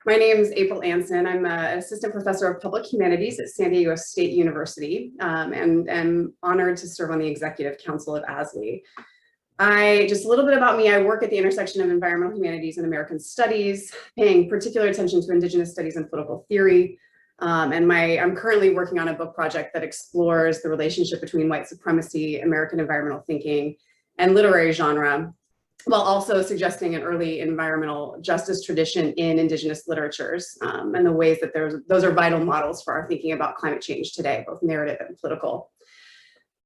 My name is April Anson. I'm an assistant professor of public humanities at San Diego State University, and am honored to serve on the executive council of ASLE. Just a little bit about me, I work at the intersection of environmental humanities and American studies, paying particular attention to Indigenous studies and political theory. I'm currently working on a book project that explores the relationship between white supremacy, American environmental thinking, and literary genre, while also suggesting an early environmental justice tradition in Indigenous literatures, and the ways that those are vital models for our thinking about climate change today, both narrative and political.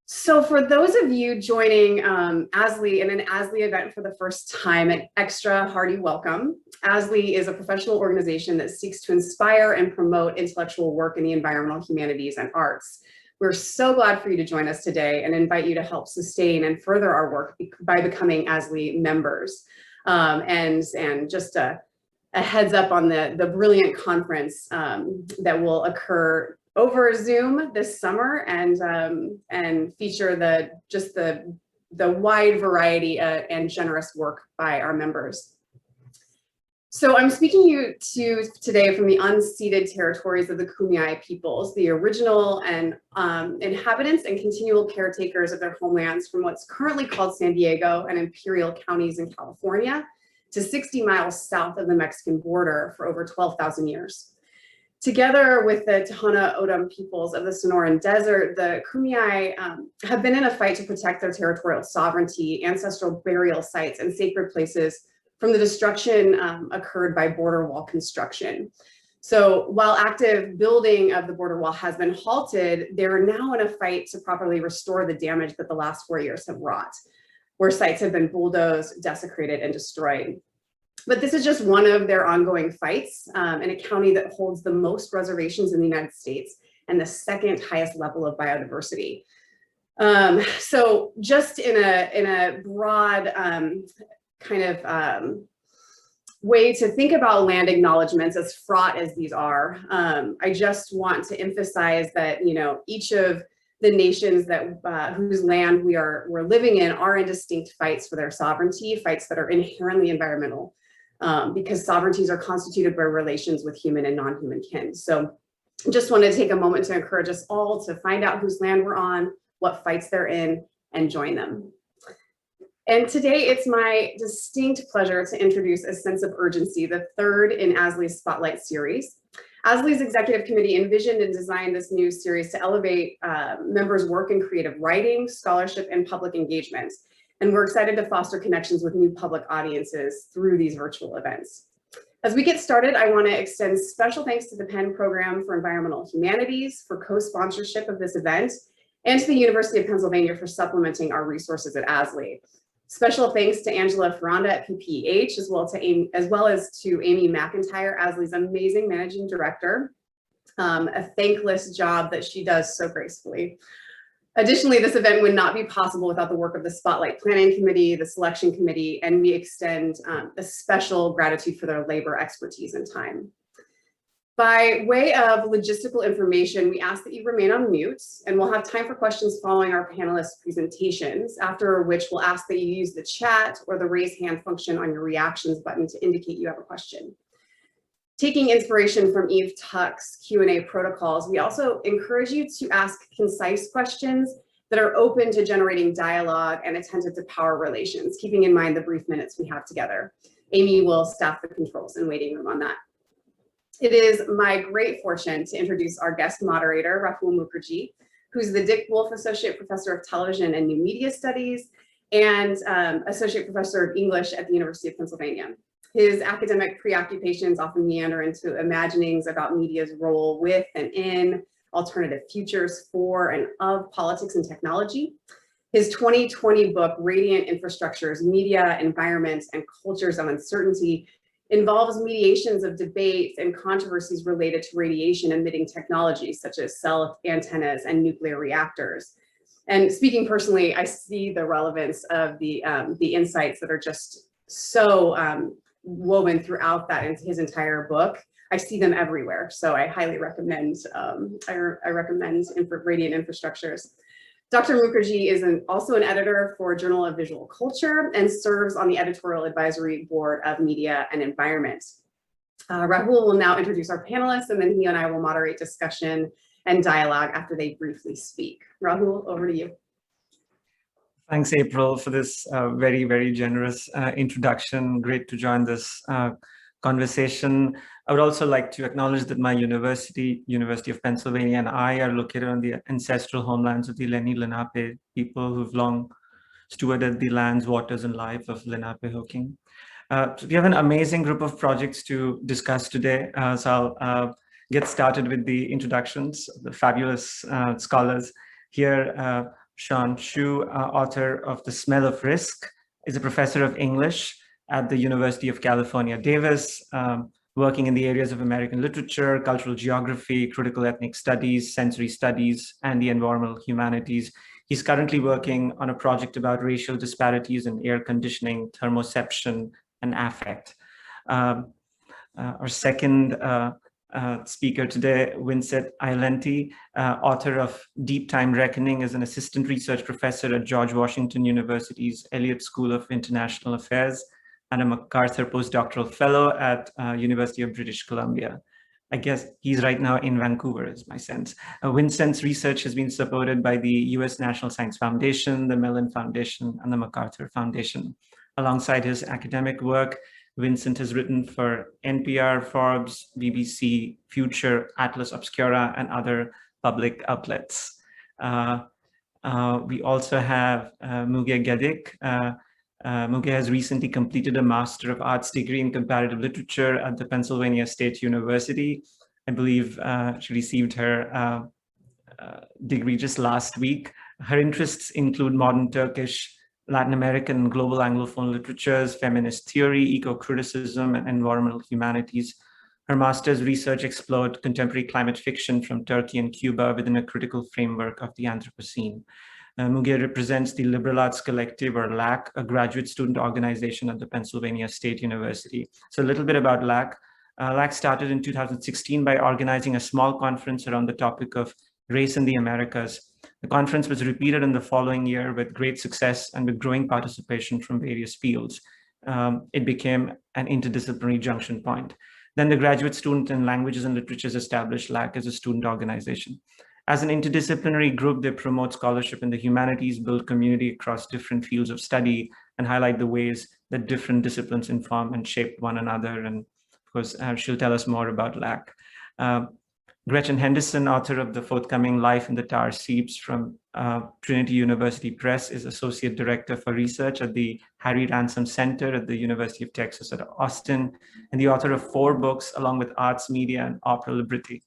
So for those of you joining ASLE in an ASLE event for the first time, an extra hearty welcome. ASLE is a professional organization that seeks to inspire and promote intellectual work in the environmental humanities and arts. We're so glad for you to join us today and invite you to help sustain and further our work by becoming ASLE members. And just a heads up on the brilliant conference that will occur over Zoom this summer and feature the wide variety and generous work by our members. So I'm speaking to you today from the unceded territories of the Kumeyaay peoples, the original and inhabitants and continual caretakers of their homelands from what's currently called San Diego and Imperial counties in California to 60 miles south of the Mexican border for over 12,000 years. Together with the Tohono O'odham peoples of the Sonoran Desert, the Kumeyaay have been in a fight to protect their territorial sovereignty, ancestral burial sites, and sacred places from the destruction occurred by border wall construction. So while active building of the border wall has been halted, they're now in a fight to properly restore the damage that the last 4 years have wrought, where sites have been bulldozed, desecrated, and destroyed. But this is just one of their ongoing fights in a county that holds the most reservations in the United States and the second highest level of biodiversity. So just in a broad kind of way to think about land acknowledgements, as fraught as these are, I just want to emphasize that each of the nations that whose land we're living in are in distinct fights for their sovereignty, fights that are inherently environmental. Because sovereignties are constituted by relations with human and non-human kin. So just wanted to take a moment to encourage us all to find out whose land we're on, what fights they're in, and join them. And today it's my distinct pleasure to introduce A Sense of Urgency, the third in ASLE's Spotlight series. ASLE's executive committee envisioned and designed this new series to elevate members' work in creative writing, scholarship, and public engagement. And we're excited to foster connections with new public audiences through these virtual events. As we get started, I want to extend special thanks to the Penn Program for Environmental Humanities for co-sponsorship of this event, and to the University of Pennsylvania for supplementing our resources at ASLE. Special thanks to Angela Ferranda at PPH, as well as to Amy McIntyre, ASLE's amazing managing director, a thankless job that she does so gracefully. Additionally, this event would not be possible without the work of the Spotlight Planning Committee, the Selection Committee, and we extend a special gratitude for their labor, expertise, and time. By way of logistical information, we ask that you remain on mute, and we'll have time for questions following our panelists' presentations, after which we'll ask that you use the chat or the raise hand function on your reactions button to indicate you have a question. Taking inspiration from Eve Tuck's Q&A protocols, we also encourage you to ask concise questions that are open to generating dialogue and attentive to power relations, keeping in mind the brief minutes we have together. Amy will staff the controls and waiting room on that. It is my great fortune to introduce our guest moderator, Rahul Mukherjee, who's the Dick Wolf Associate Professor of Television and New Media Studies and Associate Professor of English at the University of Pennsylvania. His academic preoccupations often meander into imaginings about media's role with and in alternative futures for and of politics and technology. His 2020 book, Radiant Infrastructures, Media, Environments, and Cultures of Uncertainty, involves mediations of debates and controversies related to radiation emitting technologies such as cell antennas and nuclear reactors. And speaking personally, I see the relevance of the insights that are just so woven throughout his entire book. I see them everywhere, so I highly recommend. I recommend Radiant Infrastructures. Dr. Mukherjee is also an editor for Journal of Visual Culture and serves on the editorial advisory board of Media and Environment. Rahul will now introduce our panelists, and then he and I will moderate discussion and dialogue after they briefly speak. Rahul, over to you. Thanks, April, for this very, very generous introduction. Great to join this conversation. I would also like to acknowledge that my university, University of Pennsylvania, and I are located on the ancestral homelands of the Lenni Lenape people who've long stewarded the lands, waters, and life of Lenapehoking. So we have an amazing group of projects to discuss today. So I'll get started with the introductions of the fabulous scholars here. Hsuan Xu, author of The Smell of Risk, is a professor of English at the University of California, Davis, working in the areas of American literature, cultural geography, critical ethnic studies, sensory studies, and the environmental humanities. He's currently working on a project about racial disparities in air conditioning, thermoception, and affect. Our second speaker today, Vincent Ialenti, author of Deeptime Reckoning, is an assistant research professor at George Washington University's Elliott School of International Affairs and a MacArthur postdoctoral fellow at University of British Columbia. I guess he's right now in Vancouver, is my sense. Vincent's research has been supported by the US National Science Foundation, the Mellon Foundation, and the MacArthur Foundation. Alongside his academic work, Vincent has written for NPR, Forbes, BBC, Future, Atlas Obscura, and other public outlets. We also have Muge Gedik. Muge has recently completed a Master of Arts degree in Comparative Literature at the Pennsylvania State University. I believe she received her degree just last week. Her interests include modern Turkish, Latin American and global Anglophone literatures, feminist theory, eco-criticism, and environmental humanities. Her master's research explored contemporary climate fiction from Turkey and Cuba within a critical framework of the Anthropocene. Muge represents the Liberal Arts Collective, or LAC, a graduate student organization at the Pennsylvania State University. So a little bit about LAC. LAC started in 2016 by organizing a small conference around the topic of race in the Americas. The conference was repeated in the following year with great success and with growing participation from various fields. It became an interdisciplinary junction point. Then the Graduate Student in Languages and Literatures established LAC as a student organization. As an interdisciplinary group, they promote scholarship in the humanities, build community across different fields of study, and highlight the ways that different disciplines inform and shape one another. And of course, she'll tell us more about LAC. Gretchen Henderson, author of the forthcoming Life in the Tar Seeps from Trinity University Press, is Associate Director for Research at the Harry Ransom Center at the University of Texas at Austin, and the author of 4 books along with Arts, Media, and Opera Liberty.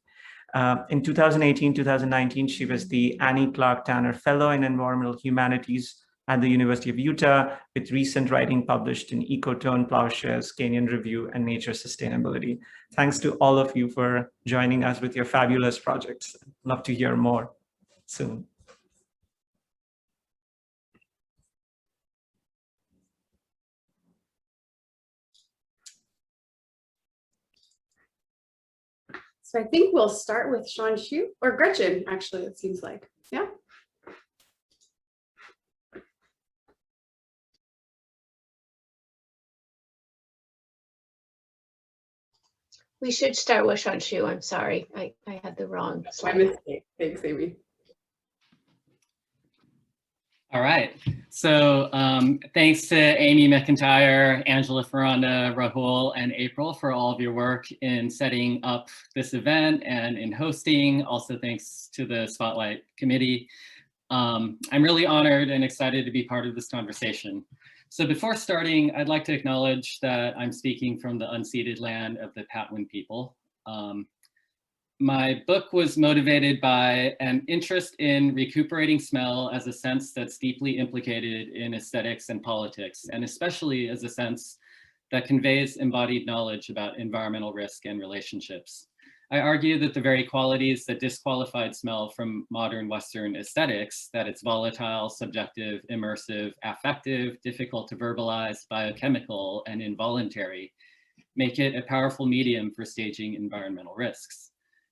In 2018-2019, she was the Annie Clark Tanner Fellow in Environmental Humanities at the University of Utah, with recent writing published in Ecotone, Plowshares, Canyon Review, and Nature Sustainability. Thanks to all of you for joining us with your fabulous projects. Love to hear more soon. So I think we'll start with Hsuan Xu, or Gretchen, actually, it seems like. Yeah. We should start with Hsuan Xu. I'm sorry, I had the wrong slide. My mistake. Thanks, Amy. All right. So thanks to Amy McIntyre, Angela Ferranda, Rahul, and April for all of your work in setting up this event and in hosting. Also, thanks to the Spotlight Committee. I'm really honored and excited to be part of this conversation. So before starting, I'd like to acknowledge that I'm speaking from the unceded land of the Patwin people. My book was motivated by an interest in recuperating smell as a sense that's deeply implicated in aesthetics and politics, and especially as a sense that conveys embodied knowledge about environmental risk and relationships. I argue that the very qualities that disqualified smell from modern Western aesthetics, that it's volatile, subjective, immersive, affective, difficult to verbalize, biochemical, and involuntary, make it a powerful medium for staging environmental risks.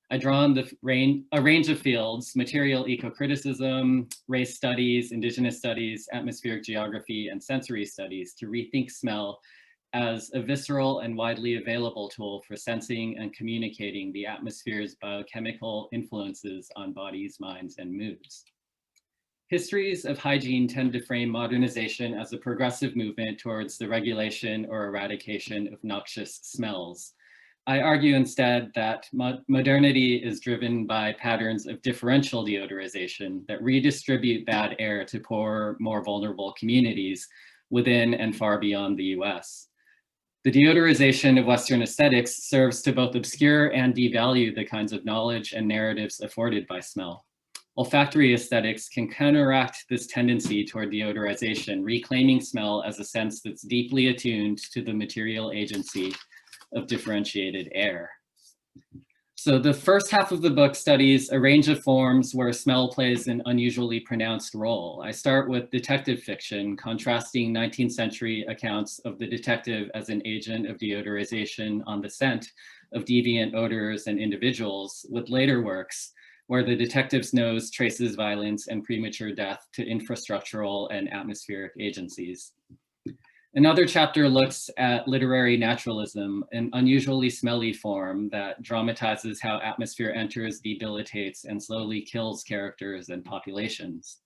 I draw on a range of fields: material eco-criticism, race studies, indigenous studies, atmospheric geography, and sensory studies to rethink smell as a visceral and widely available tool for sensing and communicating the atmosphere's biochemical influences on bodies, minds, and moods. Histories of hygiene tend to frame modernization as a progressive movement towards the regulation or eradication of noxious smells. I argue instead that modernity is driven by patterns of differential deodorization that redistribute bad air to poorer, more vulnerable communities within and far beyond the US. The deodorization of Western aesthetics serves to both obscure and devalue the kinds of knowledge and narratives afforded by smell. Olfactory aesthetics can counteract this tendency toward deodorization, reclaiming smell as a sense that's deeply attuned to the material agency of differentiated air. So the first half of the book studies a range of forms where smell plays an unusually pronounced role. I start with detective fiction, contrasting 19th century accounts of the detective as an agent of deodorization on the scent of deviant odors and individuals, with later works where the detective's nose traces violence and premature death to infrastructural and atmospheric agencies. Another chapter looks at literary naturalism, an unusually smelly form that dramatizes how atmosphere enters, debilitates, and slowly kills characters and populations.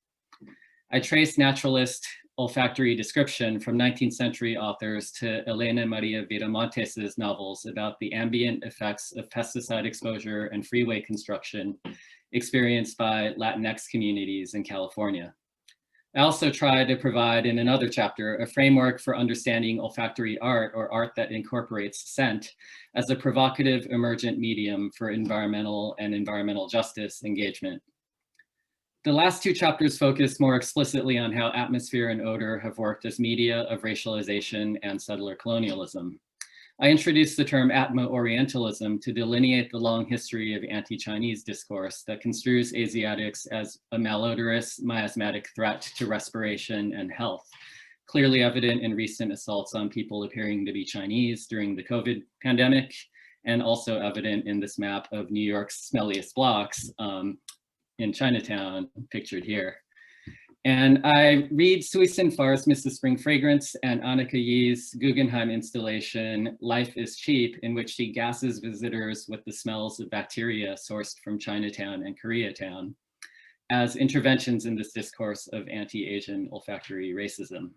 I trace naturalist olfactory description from 19th century authors to Elena Maria Viramontes' novels about the ambient effects of pesticide exposure and freeway construction experienced by Latinx communities in California. I also try to provide in another chapter a framework for understanding olfactory art, or art that incorporates scent, as a provocative emergent medium for environmental and environmental justice engagement. The last two chapters focus more explicitly on how atmosphere and odor have worked as media of racialization and settler colonialism. I introduced the term Atmo-Orientalism to delineate the long history of anti-Chinese discourse that construes Asiatics as a malodorous, miasmatic threat to respiration and health, clearly evident in recent assaults on people appearing to be Chinese during the COVID pandemic, and also evident in this map of New York's smelliest blocks in Chinatown, pictured here. And I read Hsuan Far's Mrs. Spring Fragrance and Annika Yee's Guggenheim installation, Life is Cheap, in which she gasses visitors with the smells of bacteria sourced from Chinatown and Koreatown, as interventions in this discourse of anti-Asian olfactory racism.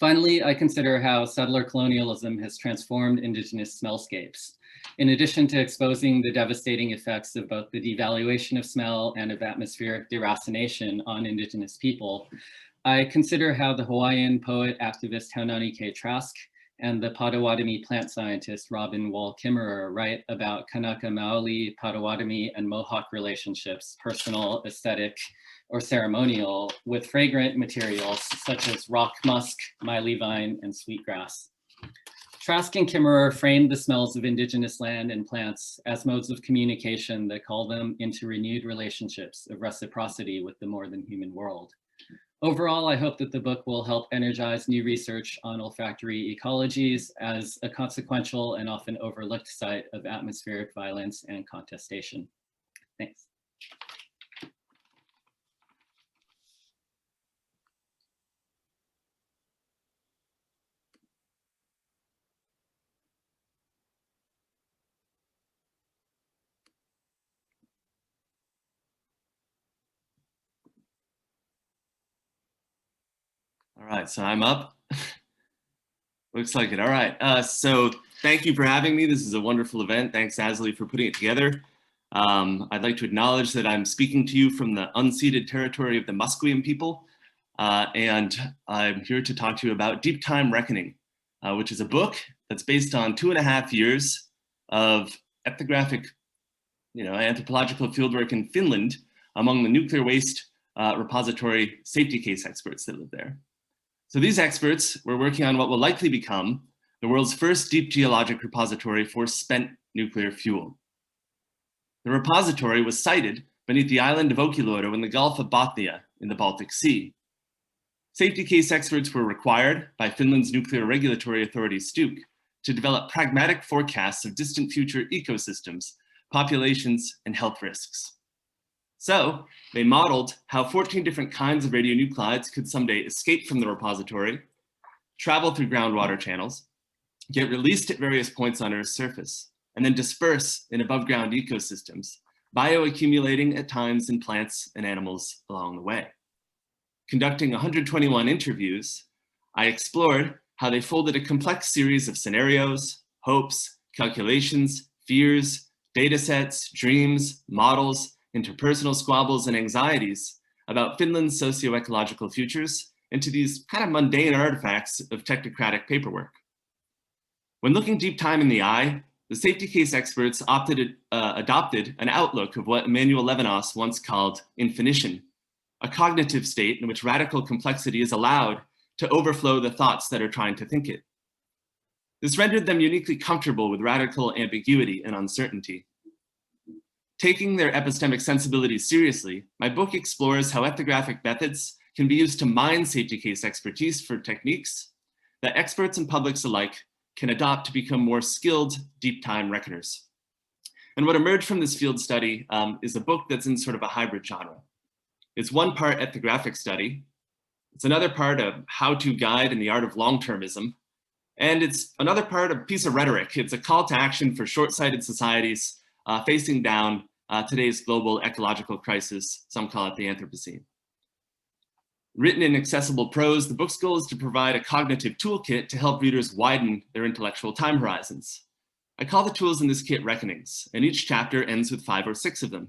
Finally, I consider how settler colonialism has transformed indigenous smellscapes. In addition to exposing the devastating effects of both the devaluation of smell and of atmospheric deracination on indigenous people, I consider how the Hawaiian poet activist Haunani K. Trask and the Potawatomi plant scientist Robin Wall Kimmerer write about Kanaka Maoli, Potawatomi, and Mohawk relationships, personal, aesthetic, or ceremonial, with fragrant materials such as rock musk, mylie vine, and sweetgrass. Trask and Kimmerer framed the smells of indigenous land and plants as modes of communication that call them into renewed relationships of reciprocity with the more than human world. Overall, I hope that the book will help energize new research on olfactory ecologies as a consequential and often overlooked site of atmospheric violence and contestation. Thanks. All right, so I'm up. Looks like it. All right, so thank you for having me. This is a wonderful event. Thanks, ASLE, for putting it together. I'd like to acknowledge that I'm speaking to you from the unceded territory of the Musqueam people, and I'm here to talk to you about Deeptime Reckoning, which is a book that's based on 2.5 years of ethnographic, anthropological fieldwork in Finland among the nuclear waste repository safety case experts that live there. So these experts were working on what will likely become the world's first deep geologic repository for spent nuclear fuel. The repository was sited beneath the island of Olkiluoto in the Gulf of Bothnia in the Baltic Sea. Safety case experts were required by Finland's nuclear regulatory authority, STUK, to develop pragmatic forecasts of distant future ecosystems, populations, and health risks. So they modeled how 14 different kinds of radionuclides could someday escape from the repository, travel through groundwater channels, get released at various points on Earth's surface, and then disperse in above ground ecosystems, bioaccumulating at times in plants and animals along the way. Conducting 121 interviews, I explored how they folded a complex series of scenarios, hopes, calculations, fears, data sets, dreams, models, interpersonal squabbles, and anxieties about Finland's socio-ecological futures into these kind of mundane artifacts of technocratic paperwork. When looking Deeptime in the eye, the safety case experts adopted an outlook of what Emmanuel Levinas once called infinition, a cognitive state in which radical complexity is allowed to overflow the thoughts that are trying to think it. This rendered them uniquely comfortable with radical ambiguity and uncertainty. Taking their epistemic sensibilities seriously, my book explores how ethnographic methods can be used to mine safety case expertise for techniques that experts and publics alike can adopt to become more skilled deep time reckoners. And what emerged from this field study is a book that's in sort of a hybrid genre. It's one part ethnographic study, it's another part a how-to guide in the art of long-termism, and it's another part a piece of rhetoric. It's a call to action for short-sighted societies facing down today's global ecological crisis. Some call it the Anthropocene. Written in accessible prose, the book's goal is to provide a cognitive toolkit to help readers widen their intellectual time horizons. I call the tools in this kit reckonings, and each chapter ends with 5 or 6 of them.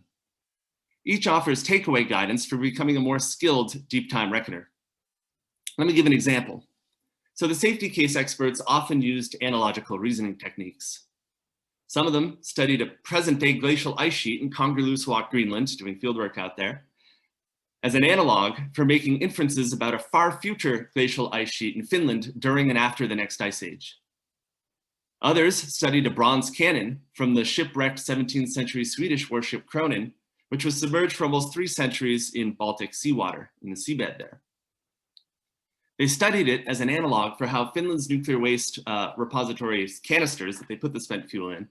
Each offers takeaway guidance for becoming a more skilled deep time reckoner. Let me give an example. So the safety case experts often used analogical reasoning techniques. Some of them studied a present-day glacial ice sheet in Kongerlussuaq, Greenland, doing fieldwork out there, as an analog for making inferences about a far future glacial ice sheet in Finland during and after the next ice age. Others studied a bronze cannon from the shipwrecked 17th century Swedish warship Kronen, which was submerged for almost 3 centuries in Baltic seawater, in the seabed there. They studied it as an analog for how Finland's nuclear waste repository canisters that they put the spent fuel in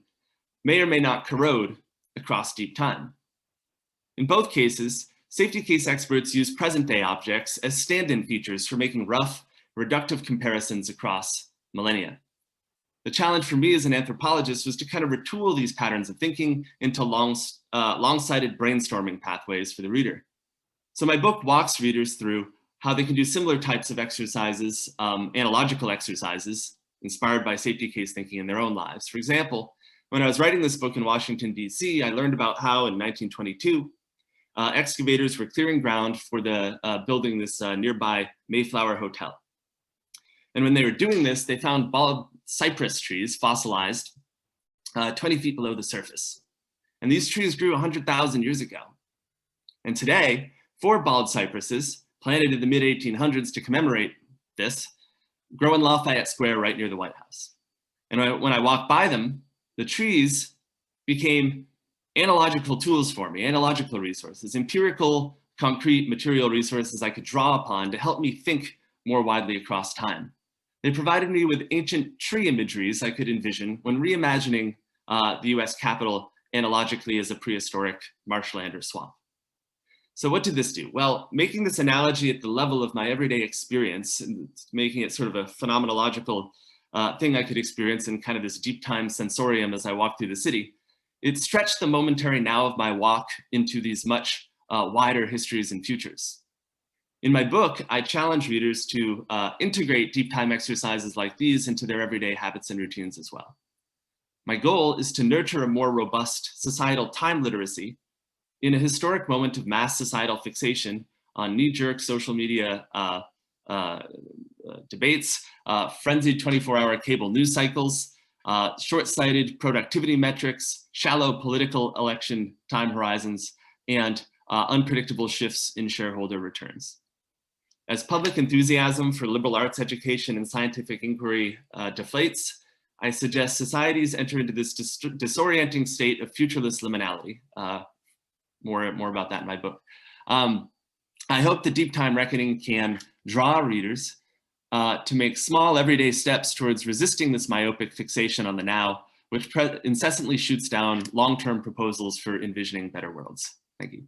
may or may not corrode across deep time. In both cases, safety case experts use present-day objects as stand-in features for making rough, reductive comparisons across millennia. The challenge for me as an anthropologist was to kind of retool these patterns of thinking into long-sighted brainstorming pathways for the reader. So my book walks readers through how they can do similar types of exercises, analogical exercises, inspired by safety case thinking in their own lives. For example, when I was writing this book in Washington, D.C., I learned about how in 1922, excavators were clearing ground for the building this nearby Mayflower Hotel. And when they were doing this, they found bald cypress trees fossilized 20 feet below the surface. And these trees grew 100,000 years ago. And today, 4 bald cypresses, planted in the mid-1800s to commemorate this, grow in Lafayette Square right near the White House. And when I walked by them, the trees became analogical tools for me, analogical resources, empirical, concrete material resources I could draw upon to help me think more widely across time. They provided me with ancient tree imageries I could envision when reimagining the US Capitol analogically as a prehistoric marshland or swamp. So what did this do? Well, making this analogy at the level of my everyday experience and making it sort of a phenomenological thing I could experience in kind of this deep time sensorium as I walk through the city, it stretched the momentary now of my walk into these much wider histories and futures. In my book, I challenge readers to integrate deep time exercises like these into their everyday habits and routines as well. My goal is to nurture a more robust societal time literacy in a historic moment of mass societal fixation on knee-jerk social media debates, frenzied 24-hour cable news cycles, short-sighted productivity metrics, shallow political election time horizons, and unpredictable shifts in shareholder returns. As public enthusiasm for liberal arts education and scientific inquiry deflates, I suggest societies enter into this disorienting state of futureless liminality. More about that in my book. I hope the Deep Time Reckoning can draw readers to make small everyday steps towards resisting this myopic fixation on the now, which incessantly shoots down long-term proposals for envisioning better worlds. Thank you.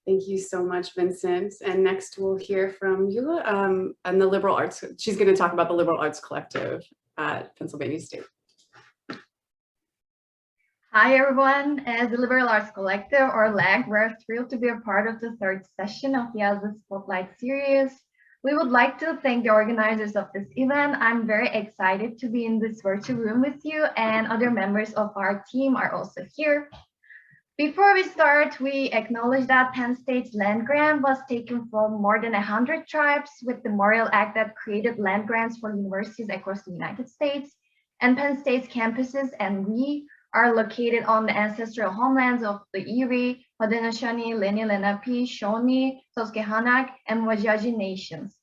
Thank you so much, Vincent. And next we'll hear from Eula and the Liberal Arts. She's going to talk about the Liberal Arts Collective at Pennsylvania State. Hi, everyone. As the Liberal Arts Collective, or LAG, we're thrilled to be a part of the third session of the ASLE Spotlight series. We would like to thank the organizers of this event. I'm very excited to be in this virtual room with you, and other members of our team are also here. Before we start, we acknowledge that Penn State's land grant was taken from more than 100 tribes with the Memorial Act that created land grants for universities across the United States. And Penn State's campuses and we are located on the ancestral homelands of the Erie, Haudenosaunee, Lenni Lenape, Shawnee, Susquehannock, and Wajaji nations.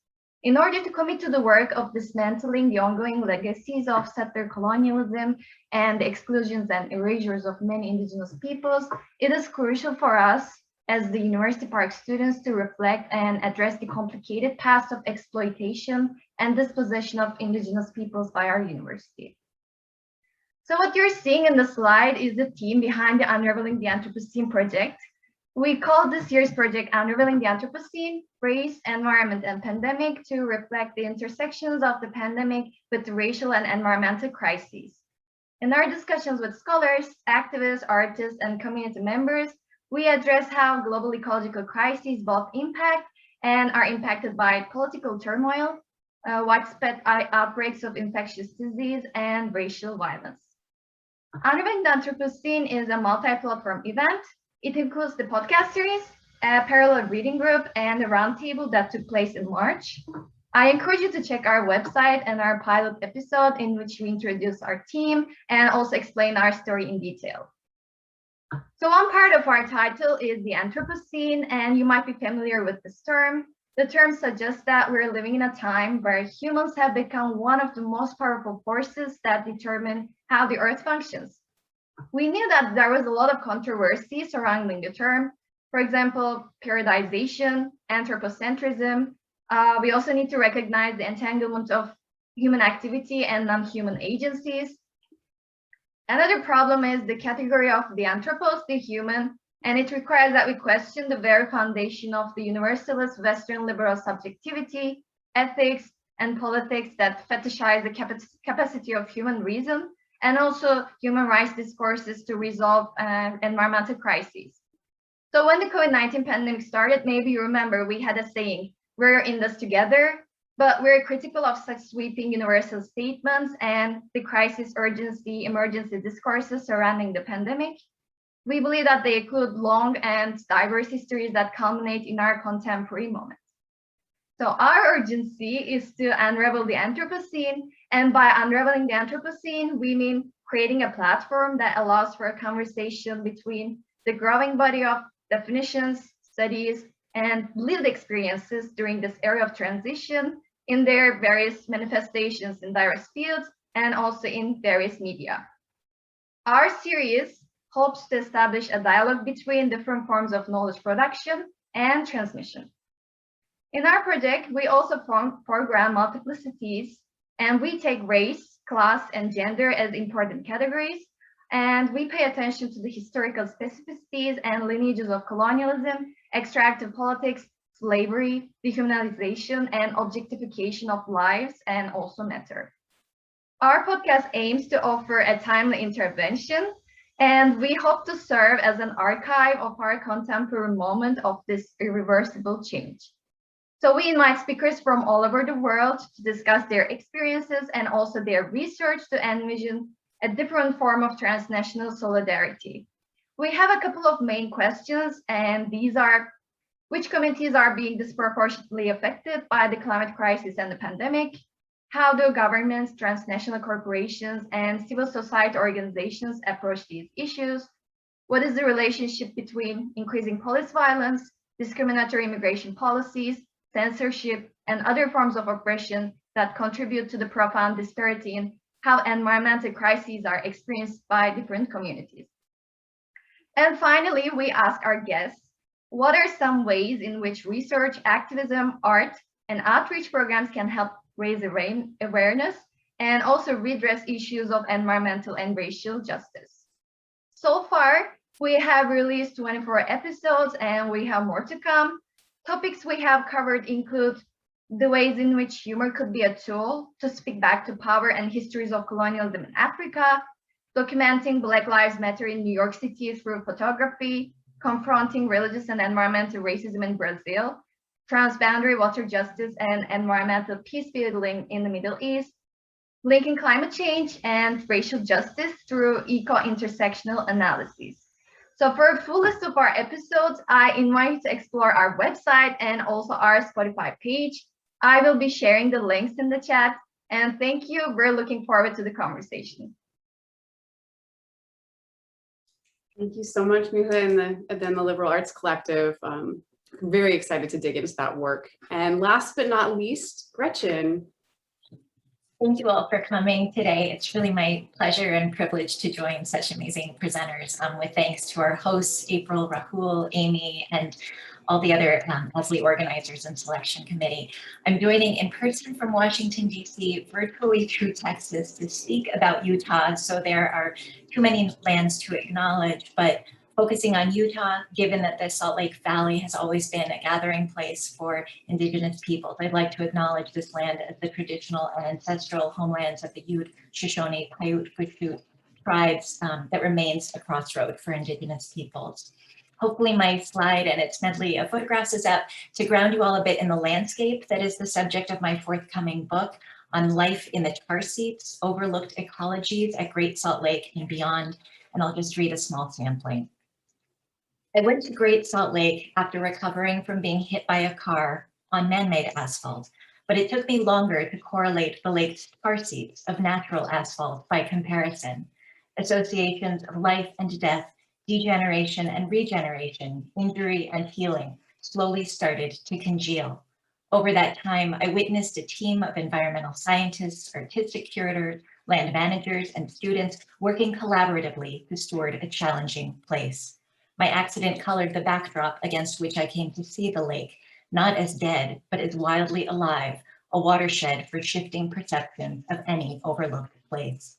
In order to commit to the work of dismantling the ongoing legacies of settler colonialism and the exclusions and erasures of many indigenous peoples, it is crucial for us as the University Park students to reflect and address the complicated past of exploitation and dispossession of indigenous peoples by our university. So what you're seeing in the slide is the team behind the Unraveling the Anthropocene project. We called this year's project Unraveling the Anthropocene, Race, Environment, and Pandemic to reflect the intersections of the pandemic with racial and environmental crises. In our discussions with scholars, activists, artists, and community members, we address how global ecological crises both impact and are impacted by political turmoil, widespread outbreaks of infectious disease, and racial violence. Unraveling the Anthropocene is a multi-platform event. It includes the podcast series, a parallel reading group, and a roundtable that took place in March. I encourage you to check our website and our pilot episode in which we introduce our team and also explain our story in detail. So one part of our title is the Anthropocene, and you might be familiar with this term. The term suggests that we're living in a time where humans have become one of the most powerful forces that determine how the Earth functions. We knew that there was a lot of controversy surrounding the term. For example, periodization, anthropocentrism. We also need to recognize the entanglement of human activity and non-human agencies. Another problem is the category of the anthropos, the human, and it requires that we question the very foundation of the universalist Western liberal subjectivity, ethics, and politics that fetishize the capacity of human reason, and also human rights discourses to resolve environmental crises. So when the COVID-19 pandemic started, maybe you remember we had a saying, we're in this together, but we're critical of such sweeping universal statements and the crisis, urgency, emergency discourses surrounding the pandemic. We believe that they include long and diverse histories that culminate in our contemporary moment. So our urgency is to unravel the Anthropocene, and by unraveling the Anthropocene, we mean creating a platform that allows for a conversation between the growing body of definitions, studies, and lived experiences during this era of transition in their various manifestations in diverse fields and also in various media. Our series hopes to establish a dialogue between different forms of knowledge production and transmission. In our project, we also program multiplicities, and we take race, class, and gender as important categories, and we pay attention to the historical specificities and lineages of colonialism, extractive politics, slavery, dehumanization, and objectification of lives and also matter. Our podcast aims to offer a timely intervention, and we hope to serve as an archive of our contemporary moment of this irreversible change. So we invite speakers from all over the world to discuss their experiences and also their research to envision a different form of transnational solidarity. We have a couple of main questions, and these are: which communities are being disproportionately affected by the climate crisis and the pandemic? How do governments, transnational corporations, and civil society organizations approach these issues? What is the relationship between increasing police violence, discriminatory immigration policies, censorship, and other forms of oppression that contribute to the profound disparity in how environmental crises are experienced by different communities? And finally, we ask our guests, what are some ways in which research, activism, art, and outreach programs can help raise awareness and also redress issues of environmental and racial justice? So far, We have released 24 episodes and we have more to come. Topics we have covered include the ways in which humor could be a tool to speak back to power and histories of colonialism in Africa, documenting Black Lives Matter in New York City through photography, confronting religious and environmental racism in Brazil, transboundary water justice and environmental peace building in the Middle East, linking climate change and racial justice through eco-intersectional analyses. So for a full list of our episodes, I invite you to explore our website and also our Spotify page. I will be sharing the links in the chat. And thank you. We're looking forward to the conversation. Thank you so much, Muha and the Liberal Arts Collective. Very excited to dig into that work. And last but not least, Gretchen. Thank you all for coming today. It's really my pleasure and privilege to join such amazing presenters, with thanks to our hosts, April, Rahul, Amy, and all the other ASLE organizers and selection committee. I'm joining in person from Washington, D.C., virtually through Texas to speak about Utah. So there are too many lands to acknowledge, but focusing on Utah, given that the Salt Lake Valley has always been a gathering place for Indigenous peoples, I'd like to acknowledge this land as the traditional and ancestral homelands of the Ute, Shoshone, Paiute, Pashut tribes that remains a crossroad for Indigenous peoples. Hopefully my slide and its medley of photographs is up to ground you all a bit in the landscape that is the subject of my forthcoming book on life in the tar seeps, overlooked ecologies at Great Salt Lake and beyond. And I'll just read a small sampling. I went to Great Salt Lake after recovering from being hit by a car on man-made asphalt, but it took me longer to correlate the lake's tar seeps of natural asphalt by comparison. Associations of life and death, degeneration and regeneration, injury and healing slowly started to congeal. Over that time, I witnessed a team of environmental scientists, artistic curators, land managers, and students working collaboratively to steward a challenging place. My accident colored the backdrop against which I came to see the lake, not as dead, but as wildly alive, a watershed for shifting perceptions of any overlooked place.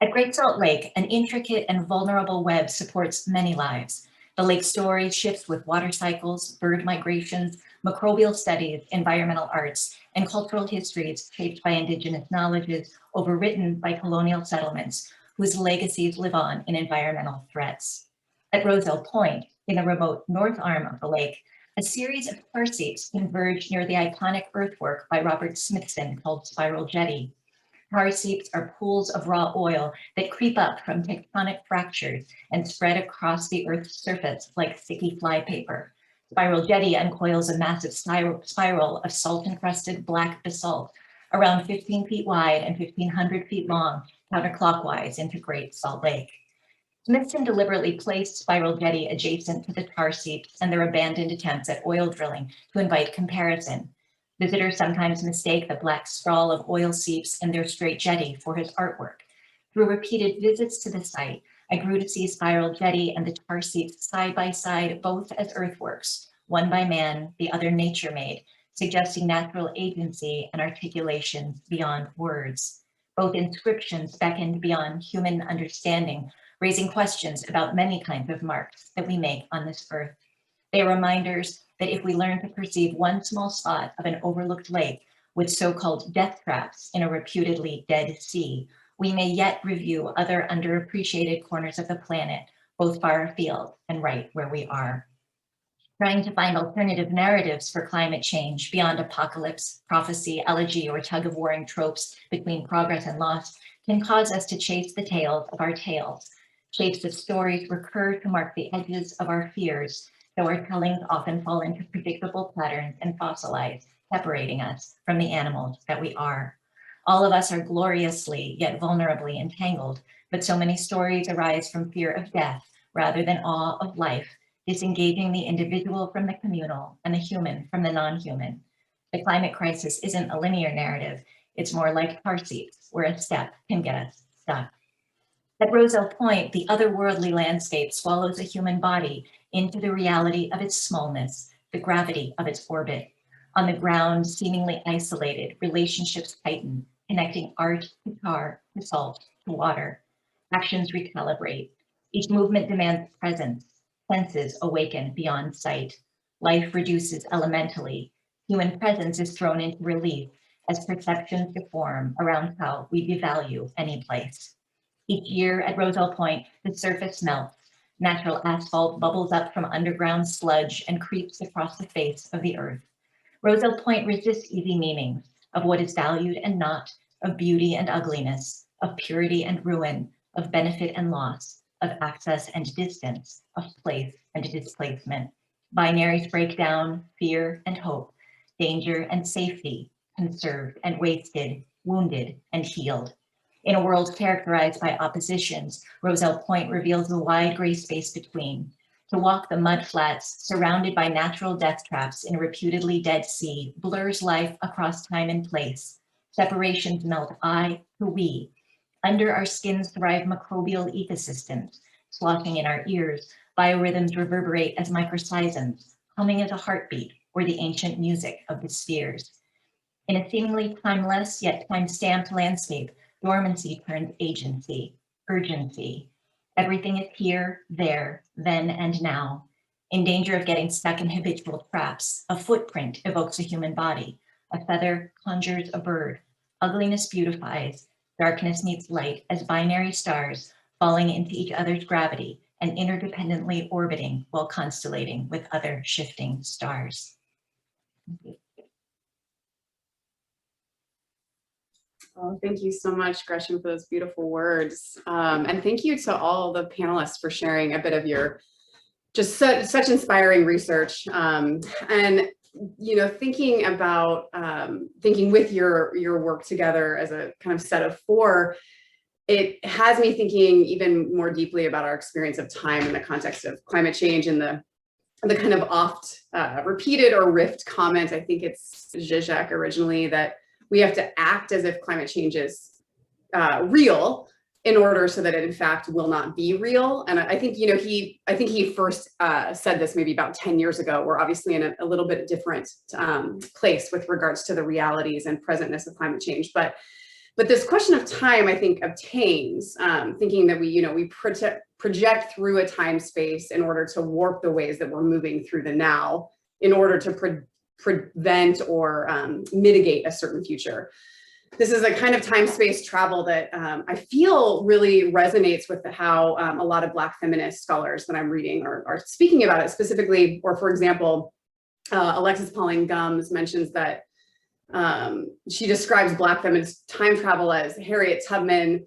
At Great Salt Lake, an intricate and vulnerable web supports many lives. The lake's story shifts with water cycles, bird migrations, microbial studies, environmental arts, and cultural histories shaped by Indigenous knowledges, overwritten by colonial settlements, whose legacies live on in environmental threats. At Roselle Point, in the remote north arm of the lake, a series of tar seeps converge near the iconic earthwork by Robert Smithson called Spiral Jetty. Tar seeps are pools of raw oil that creep up from tectonic fractures and spread across the Earth's surface like sticky flypaper. Spiral Jetty uncoils a massive spiral of salt-encrusted black basalt, around 15 feet wide and 1,500 feet long, counterclockwise into Great Salt Lake. Smithson deliberately placed Spiral Jetty adjacent to the tar seeps and their abandoned attempts at oil drilling to invite comparison. Visitors sometimes mistake the black sprawl of oil seeps and their straight jetty for his artwork. Through repeated visits to the site, I grew to see Spiral Jetty and the tar seeps side by side, both as earthworks, one by man, the other nature-made, suggesting natural agency and articulation beyond words. Both inscriptions beckoned beyond human understanding, raising questions about many kinds of marks that we make on this earth. They are reminders that if we learn to perceive one small spot of an overlooked lake with so-called death traps in a reputedly dead sea, we may yet review other underappreciated corners of the planet, both far afield and right where we are. Trying to find alternative narratives for climate change beyond apocalypse, prophecy, elegy, or tug-of-warring tropes between progress and loss can cause us to chase the tails of our tails. Shapes of stories recur to mark the edges of our fears, though our tellings often fall into predictable patterns and fossilize, separating us from the animals that we are. All of us are gloriously yet vulnerably entangled, but so many stories arise from fear of death rather than awe of life, disengaging the individual from the communal and the human from the non-human. The climate crisis isn't a linear narrative. It's more like tar seeps, where a step can get us stuck. At Roselle Point, the otherworldly landscape swallows a human body into the reality of its smallness, the gravity of its orbit. On the ground, seemingly isolated, relationships tighten, connecting art to tar, to salt, to water. Actions recalibrate. Each movement demands presence. Senses awaken beyond sight. Life reduces elementally. Human presence is thrown into relief as perceptions deform around how we devalue any place. Each year at Roselle Point, the surface melts. Natural asphalt bubbles up from underground sludge and creeps across the face of the earth. Roselle Point resists easy meanings of what is valued and not, of beauty and ugliness, of purity and ruin, of benefit and loss, of access and distance, of place and displacement. Binaries break down, fear and hope, danger and safety, conserved and wasted, wounded and healed. In a world characterized by oppositions, Roselle Point reveals the wide gray space between. To walk the mud flats surrounded by natural death traps in a reputedly dead sea blurs life across time and place. Separations melt I to we. Under our skins thrive microbial ecosystems. Sloshing in our ears, biorhythms reverberate as microseisms, humming as a heartbeat or the ancient music of the spheres. In a seemingly timeless yet time-stamped landscape, dormancy turns agency, urgency. Everything is here, there, then, and now. In danger of getting stuck in habitual traps, a footprint evokes a human body. A feather conjures a bird. Ugliness beautifies. Darkness meets light as binary stars falling into each other's gravity and interdependently orbiting while constellating with other shifting stars. Oh, thank you so much, Gretchen, for those beautiful words. And thank you to all the panelists for sharing a bit of your just such inspiring research. And, you know, thinking about, thinking with your work together as a kind of set of four, it has me thinking even more deeply about our experience of time in the context of climate change and the kind of oft repeated or riffed comment, I think it's Zizek originally, that we have to act as if climate change is real in order so that it in fact will not be real. And I think, you know, he first said this maybe about 10 years ago. We're obviously in a little bit different place with regards to the realities and presentness of climate change. But this question of time, I think, obtains, thinking that we project through a time space in order to warp the ways that we're moving through the now in order to prevent or mitigate a certain future. This is a kind of time-space travel that I feel really resonates with how a lot of Black feminist scholars that I'm reading are speaking about it specifically. Or for example, Alexis Pauline Gumbs mentions that she describes Black feminist time travel as Harriet Tubman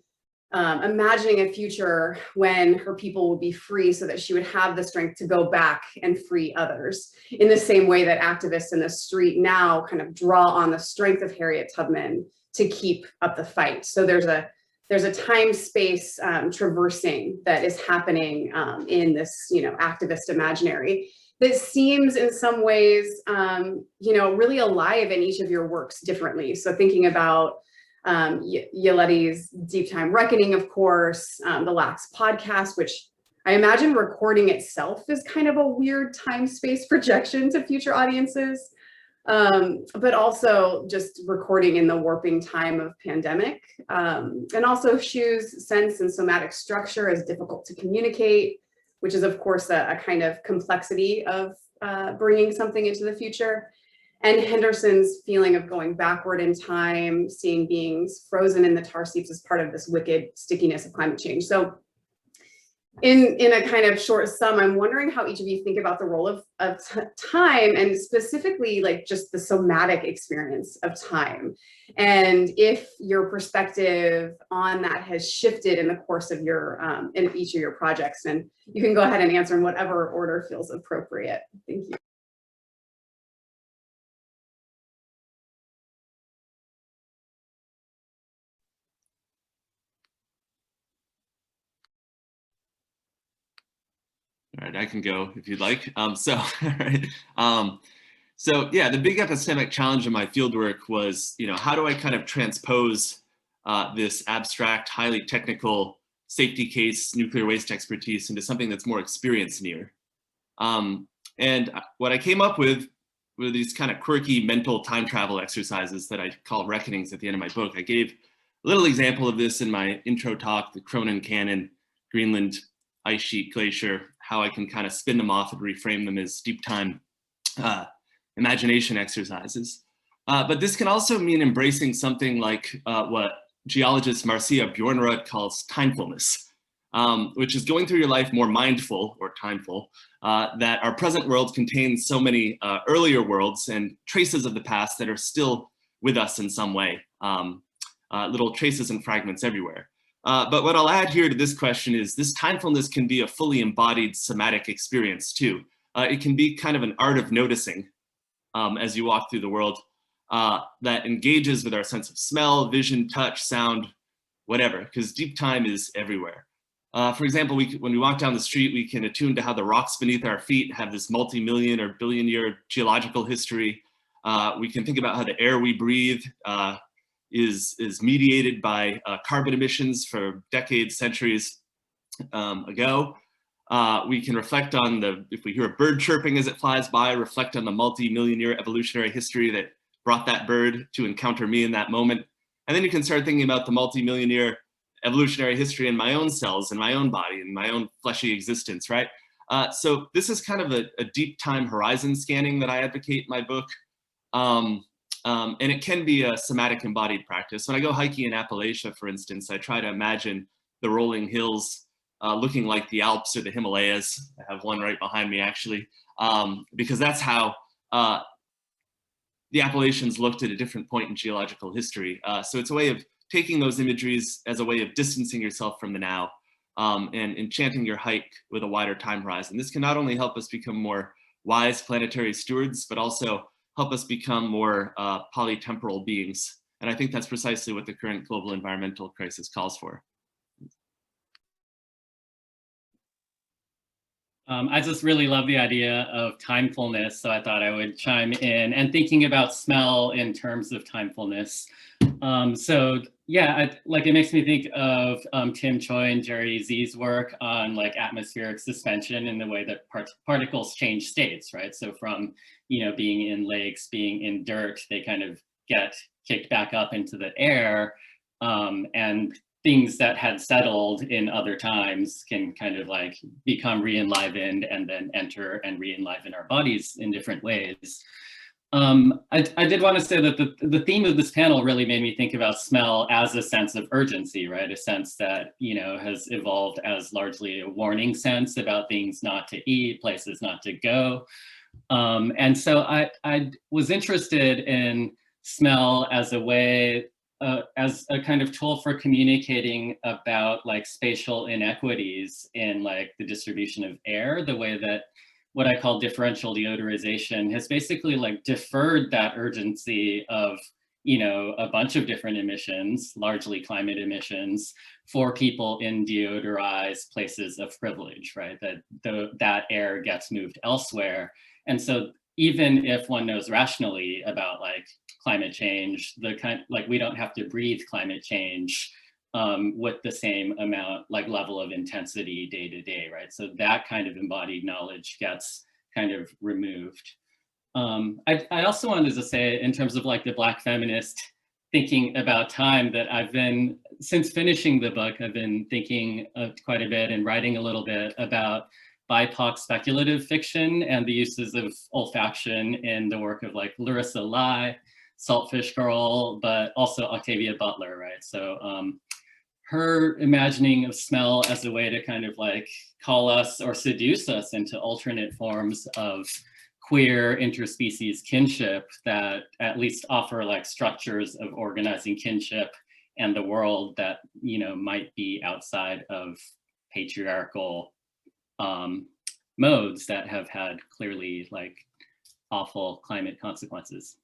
imagining a future when her people would be free so that she would have the strength to go back and free others, in the same way that activists in the street now kind of draw on the strength of Harriet Tubman to keep up the fight. So there's a time space traversing that is happening in this, you know, activist imaginary that seems in some ways, you know, really alive in each of your works differently. So thinking about Ialenti's Deeptime Reckoning, of course, the Lax podcast, which I imagine recording itself is kind of a weird time space projection to future audiences, but also just recording in the warping time of pandemic, and also Hsu's sense and somatic structure as difficult to communicate, which is of course a kind of complexity of bringing something into the future. And Henderson's feeling of going backward in time, seeing beings frozen in the tar seeps as part of this wicked stickiness of climate change. So in a kind of short sum, I'm wondering how each of you think about the role of time, and specifically like just the somatic experience of time. And if your perspective on that has shifted in the course of your, in each of your projects. And you can go ahead and answer in whatever order feels appropriate. Thank you. All right, I can go if you'd like. So yeah, the big epistemic challenge in my fieldwork was, you know, how do I kind of transpose this abstract, highly technical safety case, nuclear waste expertise into something that's more experience near. And what I came up with were these kind of quirky mental time travel exercises that I call reckonings at the end of my book. I gave a little example of this in my intro talk, the Cronin Canon, Greenland ice sheet, glacier, how I can kind of spin them off and reframe them as deep time imagination exercises. But this can also mean embracing something like what geologist Marcia Bjornerud calls timefulness, which is going through your life more mindful or timeful, that our present world contains so many earlier worlds and traces of the past that are still with us in some way, little traces and fragments everywhere. But what I'll add here to this question is this timefulness can be a fully embodied somatic experience too. It can be kind of an art of noticing as you walk through the world that engages with our sense of smell, vision, touch, sound, whatever, because deep time is everywhere. For example, when we walk down the street, we can attune to how the rocks beneath our feet have this multi-million or billion-year geological history. We can think about how the air we breathe is mediated by carbon emissions for decades, centuries ago. We can reflect on if we hear a bird chirping as it flies by, reflect on the multi-million-year evolutionary history that brought that bird to encounter me in that moment. And then you can start thinking about the multi-million-year evolutionary history in my own cells, in my own body, in my own fleshy existence, right? So this is kind of a deep time horizon scanning that I advocate in my book. And it can be a somatic embodied practice. When I go hiking in Appalachia, for instance, I try to imagine the rolling hills looking like the Alps or the Himalayas. I have one right behind me, actually, because that's how the Appalachians looked at a different point in geological history. So it's a way of taking those imageries as a way of distancing yourself from the now and enchanting your hike with a wider time horizon. This can not only help us become more wise planetary stewards, but also help us become more polytemporal beings. And I think that's precisely what the current global environmental crisis calls for. I just really love the idea of timefulness, so I thought I would chime in and thinking about smell in terms of timefulness. So yeah, it makes me think of Tim Choi and Jerry Z's work on like atmospheric suspension and the way that particles change states, right? So from, being in lakes, being in dirt, they kind of get kicked back up into the air, and things that had settled in other times can kind of like become re-enlivened and then enter and re-enliven our bodies in different ways. I did want to say that the theme of this panel really made me think about smell as a sense of urgency, right? A sense that, has evolved as largely a warning sense about things not to eat, places not to go. And so I was interested in smell as a way, as a kind of tool for communicating about like spatial inequities in like the distribution of air, the way that what I call differential deodorization has basically like deferred that urgency of, a bunch of different emissions, largely climate emissions, for people in deodorized places of privilege, right? That air gets moved elsewhere. And so even if one knows rationally about like climate change, we don't have to breathe climate change with the same amount, level of intensity day to day, right? So that kind of embodied knowledge gets kind of removed. I also wanted to say, in terms of like the Black feminist thinking about time, that I've been, since finishing the book, I've been thinking quite a bit and writing a little bit about BIPOC speculative fiction and the uses of olfaction in the work of like Larissa Lai, Saltfish Girl, but also Octavia Butler, right? So her imagining of smell as a way to kind of like call us or seduce us into alternate forms of queer interspecies kinship that at least offer like structures of organizing kinship and the world that, might be outside of patriarchal modes that have had clearly like awful climate consequences.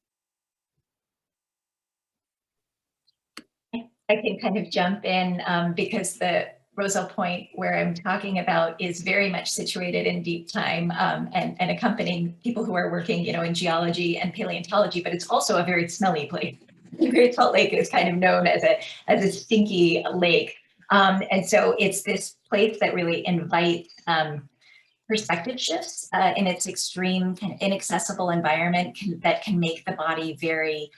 I can kind of jump in because the Rosal Point where I'm talking about is very much situated in deep time and accompanying people who are working, in geology and paleontology, but it's also a very smelly place. The Great Salt Lake is kind of known as a stinky lake. And so it's this place that really invites perspective shifts in its extreme kind of inaccessible environment that can make the body very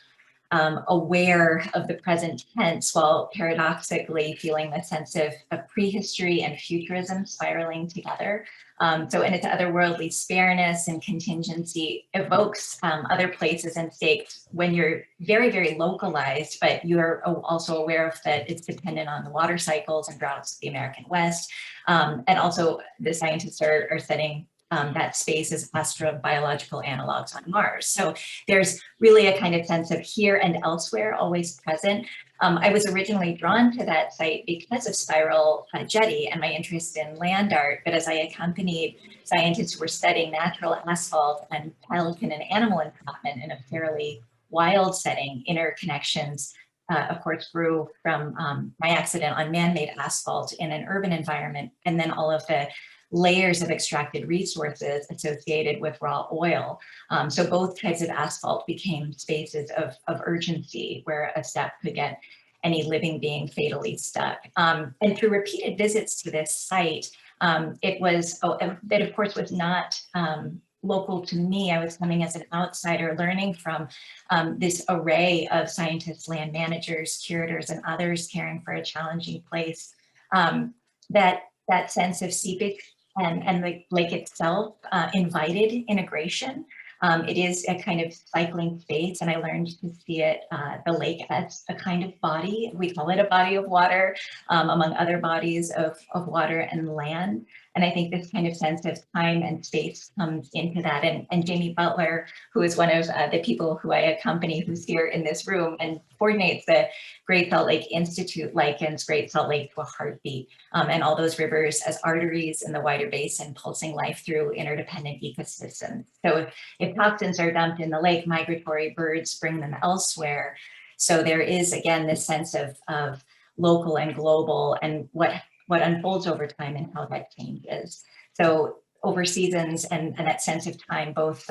aware of the present tense while paradoxically feeling the sense of prehistory and futurism spiraling together. So in its otherworldly spareness and contingency evokes other places and states when you're very, very localized, but you're also aware of that it's dependent on the water cycles and droughts of the American West. And also the scientists are setting that space as astrobiological analogs on Mars. So there's really a kind of sense of here and elsewhere always present. I was originally drawn to that site because of Spiral Jetty and my interest in land art, but as I accompanied scientists who were studying natural asphalt and pelican and animal entrapment in a fairly wild setting, interconnections of course grew from my accident on man-made asphalt in an urban environment, and then all of the layers of extracted resources associated with raw oil. So both types of asphalt became spaces of urgency where a step could get any living being fatally stuck. And through repeated visits to this site, it was, that of course was not local to me. I was coming as an outsider learning from this array of scientists, land managers, curators, and others caring for a challenging place. That sense of seepage and the lake itself invited integration. It is a kind of cycling space, and I learned to see it, the lake, as a kind of body. We call it a body of water, among other bodies of water and land. And I think this kind of sense of time and space comes into that. And Jamie Butler, who is one of the people who I accompany, who's here in this room and coordinates the Great Salt Lake Institute, likens Great Salt Lake to a heartbeat, and all those rivers as arteries in the wider basin, pulsing life through interdependent ecosystems. So if toxins are dumped in the lake, migratory birds bring them elsewhere. So there is, again, this sense of local and global, and what unfolds over time and how that changes. So over seasons and that sense of time, both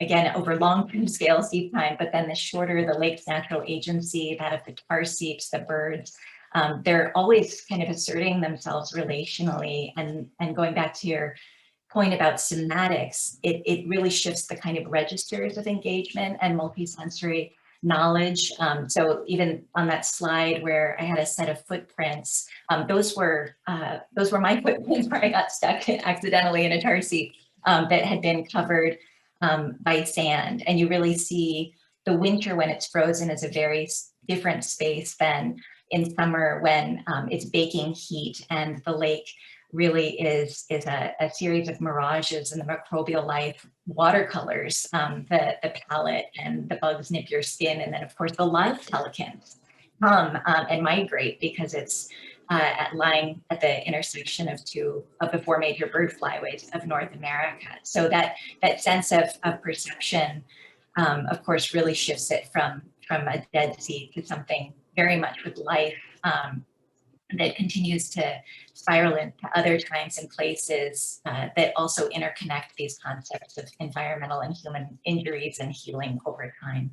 again, over long-term scales, deep time, but then the shorter, the lake's natural agency, that of the tar seeps, the birds, they're always kind of asserting themselves relationally. And going back to your point about somatics, it really shifts the kind of registers of engagement and multisensory knowledge. So even on that slide where I had a set of footprints, those were my footprints where I got stuck accidentally in a tar seep that had been covered by sand. And you really see the winter when it's frozen is a very different space than in summer when it's baking heat and the lake really is a series of mirages and the microbial life, watercolors, the palette, and the bugs nip your skin. And then of course the live pelicans come and migrate because it's lying at the intersection of the four major bird flyways of North America. So that sense of perception, of course, really shifts it from a dead sea to something very much with life, that continues to spiral into other times and places that also interconnect these concepts of environmental and human injuries and healing over time.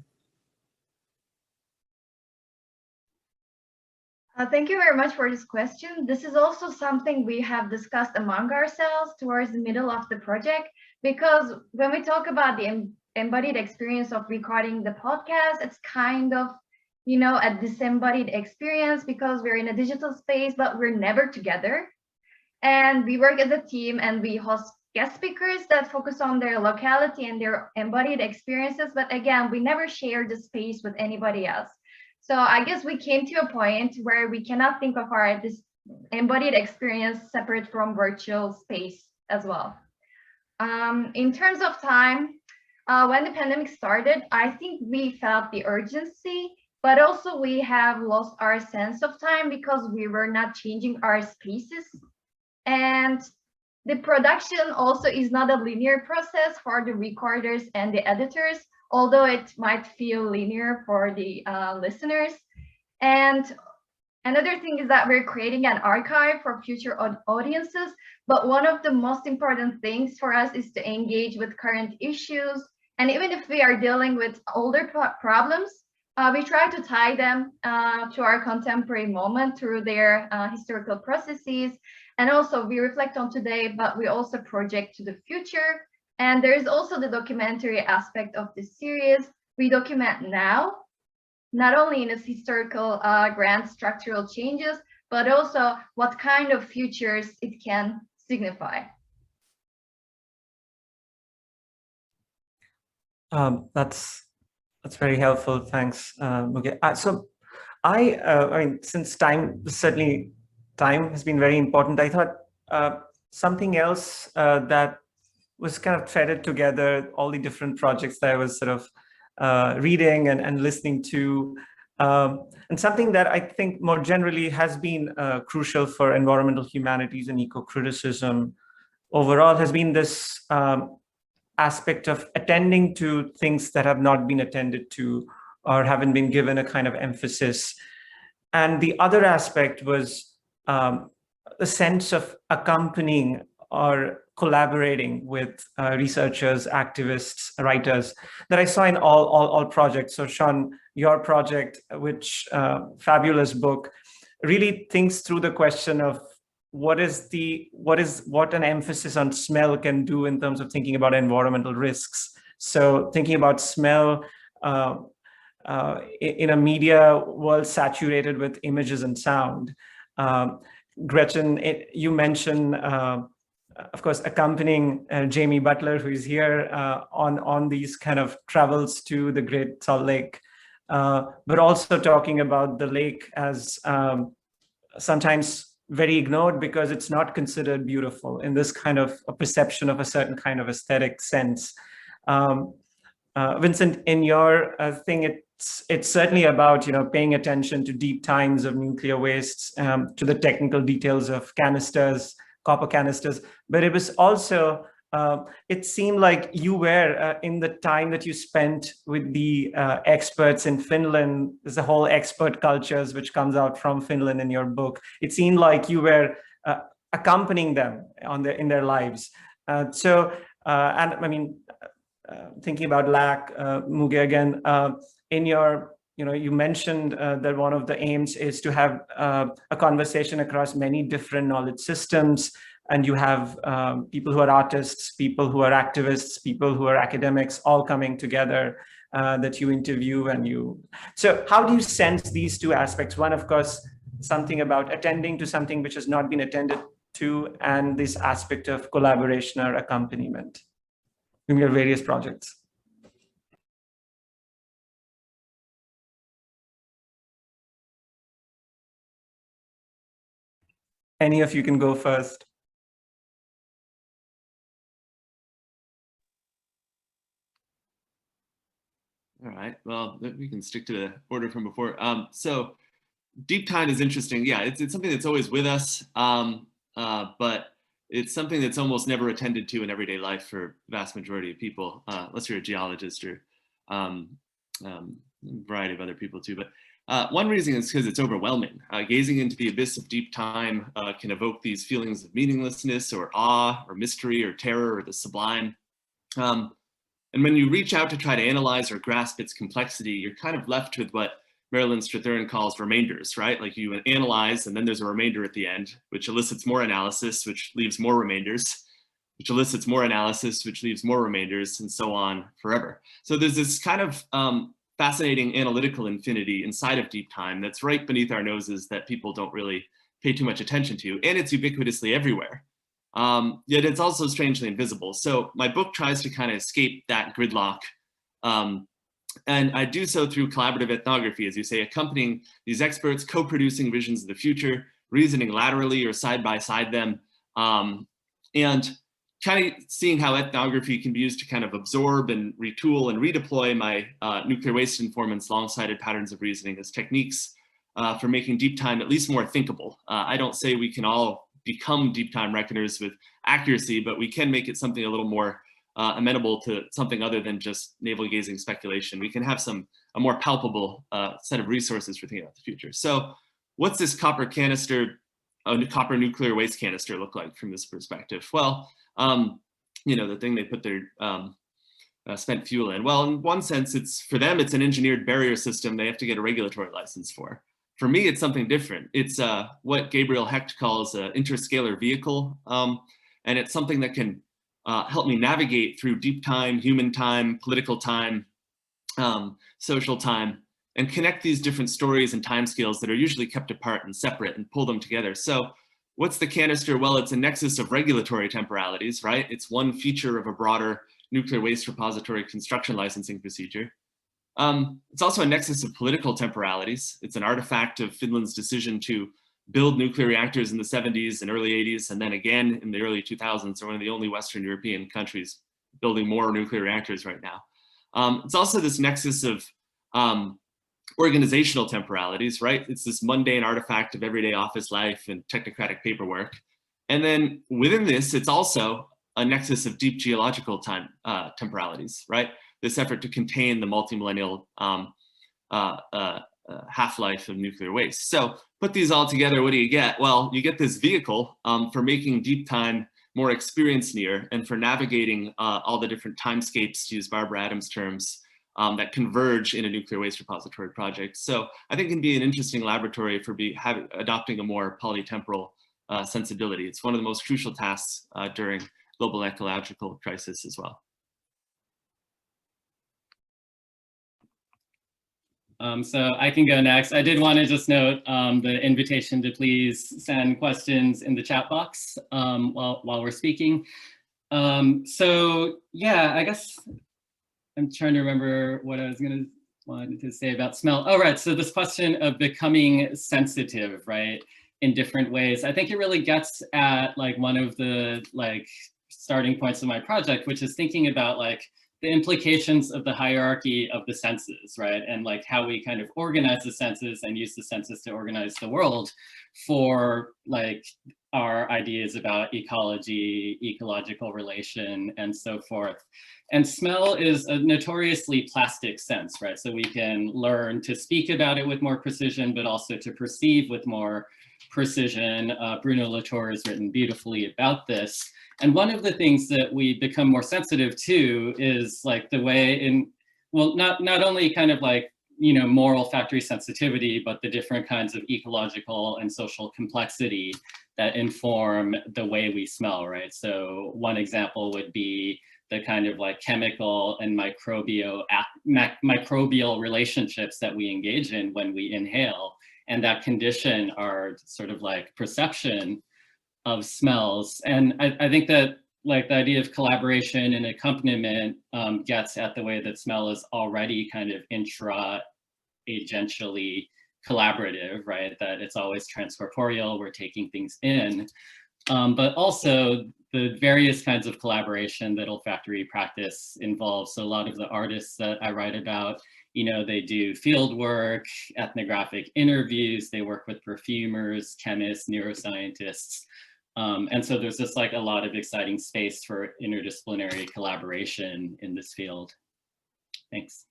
Thank you very much for this question. This is also something we have discussed among ourselves towards the middle of the project, because when we talk about the embodied experience of recording the podcast, it's kind of, you know, a disembodied experience because we're in a digital space, but we're never together. And we work as a team and we host guest speakers that focus on their locality and their embodied experiences. But again, we never share the space with anybody else. So I guess we came to a point where we cannot think of this embodied experience separate from virtual space as well. In terms of time, when the pandemic started, I think we felt the urgency, but also we have lost our sense of time because we were not changing our spaces. And the production also is not a linear process for the recorders and the editors, although it might feel linear for the listeners. And another thing is that we're creating an archive for future audiences, but one of the most important things for us is to engage with current issues. And even if we are dealing with older problems, we try to tie them to our contemporary moment through their historical processes. And also we reflect on today, but we also project to the future. And there is also the documentary aspect of this series. We document now, not only in its historical grand structural changes, but also what kind of futures it can signify. That's very helpful. Thanks, Mukherjee. So I mean, since time has been very important, I thought something else that was kind of threaded together, all the different projects that I was sort of reading and listening to, and something that I think more generally has been crucial for environmental humanities and eco-criticism overall has been this aspect of attending to things that have not been attended to or haven't been given a kind of emphasis. And the other aspect was the sense of accompanying or collaborating with researchers, activists, writers that I saw in all projects. So Hsuan, your project, which fabulous book, really thinks through the question of what an emphasis on smell can do in terms of thinking about environmental risks. So thinking about smell in a media world saturated with images and sound. Gretchen, you mentioned, of course, accompanying Jamie Butler, who is here on these kind of travels to the Great Salt Lake, but also talking about the lake as sometimes very ignored because it's not considered beautiful in this kind of a perception of a certain kind of aesthetic sense. Vincent, in your thing, it's certainly about paying attention to deep times of nuclear wastes, to the technical details of canisters, copper canisters, but it was also it seemed like you were in the time that you spent with the experts in Finland. There's a whole expert cultures which comes out from Finland in your book. It seemed like you were accompanying them in their lives. And I mean, thinking about lack, Muge again, in your, you mentioned that one of the aims is to have a conversation across many different knowledge systems. And you have people who are artists, people who are activists, people who are academics, all coming together that you interview So how do you sense these two aspects? One, of course, something about attending to something which has not been attended to, and this aspect of collaboration or accompaniment in your various projects. Any of you can go first. All right, well, we can stick to the order from before. So Deeptime is interesting. Yeah, it's something that's always with us, but it's something that's almost never attended to in everyday life for the vast majority of people, unless you're a geologist or a variety of other people too. But one reason is because it's overwhelming. Gazing into the abyss of deep time can evoke these feelings of meaninglessness or awe or mystery or terror or the sublime. And when you reach out to try to analyze or grasp its complexity, you're kind of left with what Marilyn Strathern calls remainders, right? Like you analyze and then there's a remainder at the end, which elicits more analysis, which leaves more remainders, which elicits more analysis, which leaves more remainders, and so on forever. So there's this kind of fascinating analytical infinity inside of deep time that's right beneath our noses that people don't really pay too much attention to, and it's ubiquitously everywhere. Yet it's also strangely invisible. So my book tries to kind of escape that gridlock. And I do so through collaborative ethnography, as you say, accompanying these experts, co-producing visions of the future, reasoning laterally or side by side them, and kind of seeing how ethnography can be used to kind of absorb and retool and redeploy my nuclear waste informants' long-sighted patterns of reasoning as techniques for making deep time at least more thinkable. I don't say we can all become deep time reckoners with accuracy, but we can make it something a little more amenable to something other than just navel gazing speculation. We can have a more palpable set of resources for thinking about the future. So what's this copper canister, copper nuclear waste canister look like from this perspective? Well, the thing they put their spent fuel in. Well, in one sense, for them, it's an engineered barrier system they have to get a regulatory license for. For me, it's something different. It's what Gabriel Hecht calls an interscalar vehicle. And it's something that can help me navigate through deep time, human time, political time, social time, and connect these different stories and timescales that are usually kept apart and separate and pull them together. So what's the canister? Well, it's a nexus of regulatory temporalities, right? It's one feature of a broader nuclear waste repository construction licensing procedure. It's also a nexus of political temporalities. It's an artifact of Finland's decision to build nuclear reactors in the 70s and early 80s, and then again in the early 2000s. They're one of the only Western European countries building more nuclear reactors right now. It's also this nexus of organizational temporalities, right? It's this mundane artifact of everyday office life and technocratic paperwork. And then within this, it's also a nexus of deep geological temporalities, right? This effort to contain the multi-millennial half-life of nuclear waste. So put these all together, what do you get? Well, you get this vehicle for making deep time more experience near and for navigating all the different timescapes, to use Barbara Adams' terms, that converge in a nuclear waste repository project. So I think it can be an interesting laboratory for adopting a more polytemporal sensibility. It's one of the most crucial tasks during global ecological crisis as well. So I can go next. I did want to just note the invitation to please send questions in the chat box while we're speaking. So yeah, I guess I'm trying to remember what I was wanted to say about smell. Oh, right. So this question of becoming sensitive, right, in different ways. I think it really gets at like one of the starting points of my project, which is thinking about like the implications of the hierarchy of the senses, right? And like how we kind of organize the senses and use the senses to organize the world for like our ideas about ecology, ecological relation, and so forth. And smell is a notoriously plastic sense, right? So we can learn to speak about it with more precision, but also to perceive with more precision. Bruno Latour has written beautifully about this. And one of the things that we become more sensitive to is like the way well, not only kind of like, you know, more olfactory sensitivity, but the different kinds of ecological and social complexity that inform the way we smell, right? So one example would be the kind of like chemical and microbial relationships that we engage in when we inhale, and that condition our sort of like perception of smells. And I think that like the idea of collaboration and accompaniment gets at the way that smell is already kind of intra-agentially collaborative, right? That it's always transcorporeal, we're taking things in, but also the various kinds of collaboration that olfactory practice involves. So a lot of the artists that I write about, you know, they do field work, ethnographic interviews, they work with perfumers, chemists, neuroscientists. And so there's just like a lot of exciting space for interdisciplinary collaboration in this field. Thanks.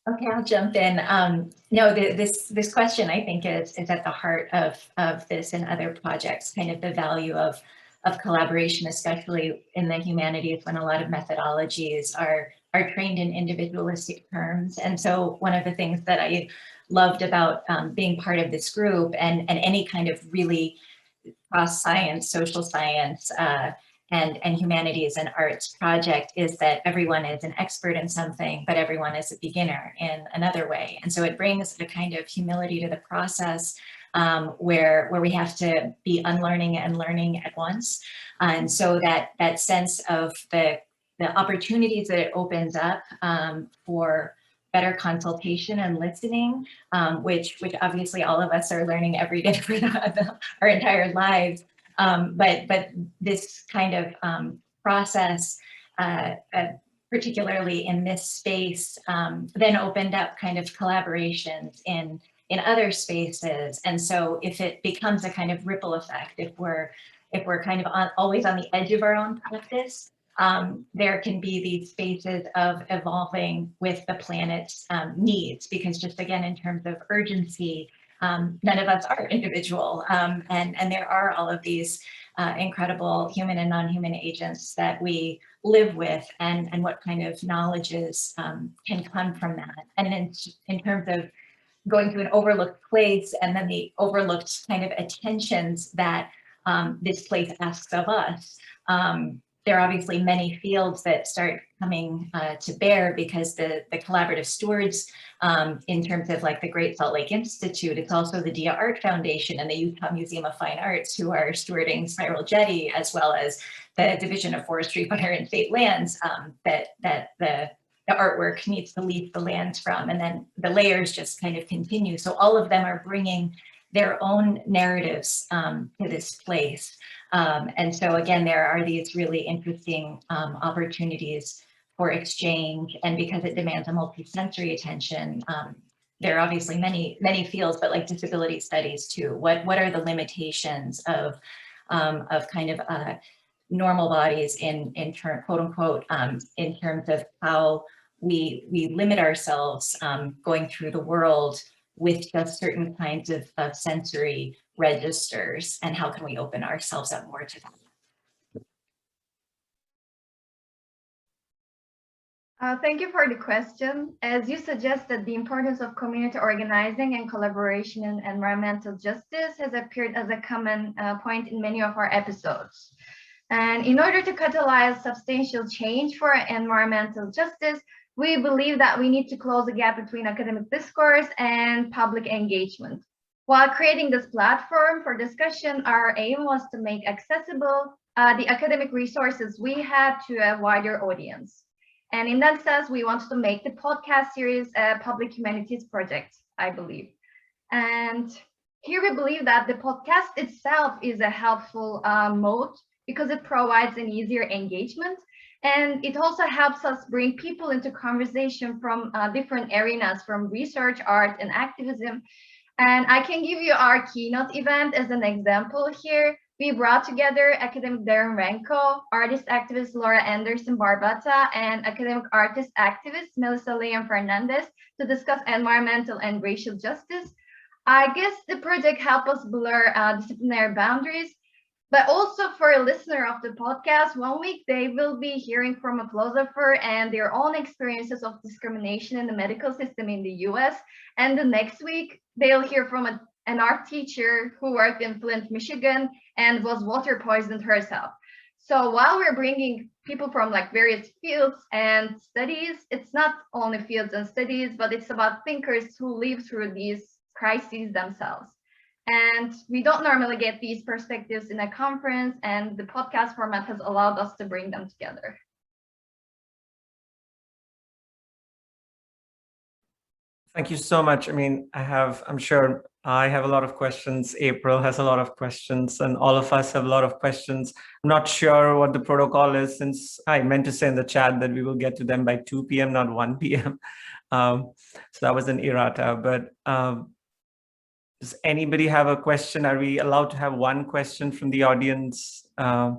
Okay, I'll jump in. No, this question I think is at the heart of this and other projects, kind of the value of collaboration, especially in the humanities when a lot of methodologies are trained in individualistic terms. And so one of the things that I loved about being part of this group and any kind of really cross science, social science, and humanities and arts project is that everyone is an expert in something, but everyone is a beginner in another way. And so it brings a kind of humility to the process where we have to be unlearning and learning at once. And so that sense of the opportunities that it opens up for better consultation and listening, which obviously all of us are learning every day for our entire lives. But this kind of process, particularly in this space, then opened up kind of collaborations in other spaces. And so if it becomes a kind of ripple effect, if we're kind of always on the edge of our own practice, there can be these spaces of evolving with the planet's needs, because just again, in terms of urgency, none of us are individual, and there are all of these incredible human and non-human agents that we live with, and what kind of knowledges can come from that. And in terms of going to an overlooked place and then the overlooked kind of attentions that this place asks of us. There are obviously many fields that start coming to bear because the collaborative stewards, in terms of like the Great Salt Lake Institute, it's also the Dia Art Foundation and the Utah Museum of Fine Arts who are stewarding Spiral Jetty, as well as the Division of Forestry, Fire and State Lands that the artwork needs to leave the lands from, and then the layers just kind of continue. So all of them are bringing their own narratives to this place. And so again, there are these really interesting opportunities for exchange, and because it demands a multi-sensory attention, there are obviously many fields, but like disability studies too. What are the limitations of kind of normal bodies in term, quote unquote, in terms of how we limit ourselves going through the world with just certain kinds of sensory registers, and how can we open ourselves up more to that? Thank you for the question. As you suggested, the importance of community organizing and collaboration in environmental justice has appeared as a common point in many of our episodes. And in order to catalyze substantial change for environmental justice, we believe that we need to close the gap between academic discourse and public engagement. While creating this platform for discussion, our aim was to make accessible the academic resources we had to a wider audience. And in that sense, we wanted to make the podcast series a public humanities project, I believe. And here we believe that the podcast itself is a helpful mode because it provides an easier engagement. And it also helps us bring people into conversation from different arenas, from research, art, and activism. And I can give you our keynote event as an example here. We brought together academic Darren Renko, artist activist Laura Anderson Barbata, and academic artist activist Melissa Leon Fernandez to discuss environmental and racial justice. I guess the project helped us blur disciplinary boundaries, but also for a listener of the podcast, 1 week they will be hearing from a philosopher and their own experiences of discrimination in the medical system in the US. And the next week, they'll hear from an art teacher who worked in Flint, Michigan, and was water poisoned herself. So while we're bringing people from like various fields and studies, it's not only fields and studies, but it's about thinkers who live through these crises themselves. And we don't normally get these perspectives in a conference, and the podcast format has allowed us to bring them together. Thank you so much. I mean, I'm sure I have a lot of questions. April has a lot of questions, and all of us have a lot of questions. I'm not sure what the protocol is, since I meant to say in the chat that we will get to them by 2 p.m., not 1 p.m. So that was an errata, but does anybody have a question? Are we allowed to have one question from the audience? I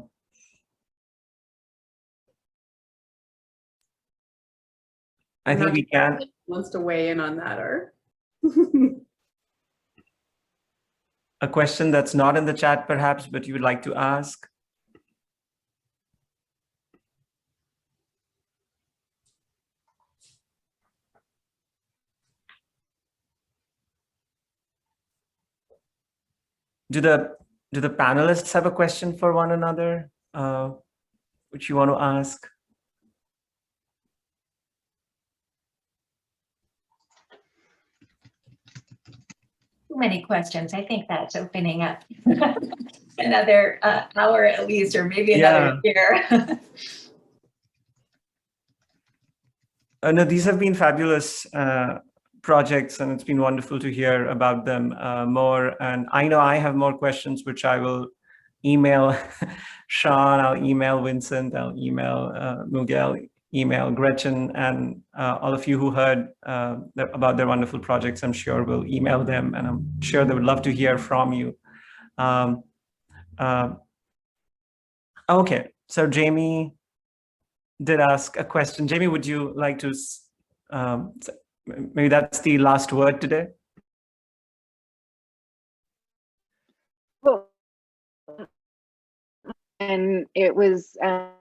think we can. Wants to weigh in on that, or? A question that's not in the chat, perhaps, but you would like to ask? Do the panelists have a question for one another, which you want to ask? Too many questions. I think that's opening up another hour at least, or maybe another year. No, these have been fabulous projects, and it's been wonderful to hear about them more. And I know I have more questions, which I will email Hsuan, I'll email Vincent, I'll email Miguel, email Gretchen, and all of you who heard about their wonderful projects, I'm sure will email them, and I'm sure they would love to hear from you. Okay, so Jamie did ask a question. Jamie, would you like to, maybe that's the last word today? Well, and it was that,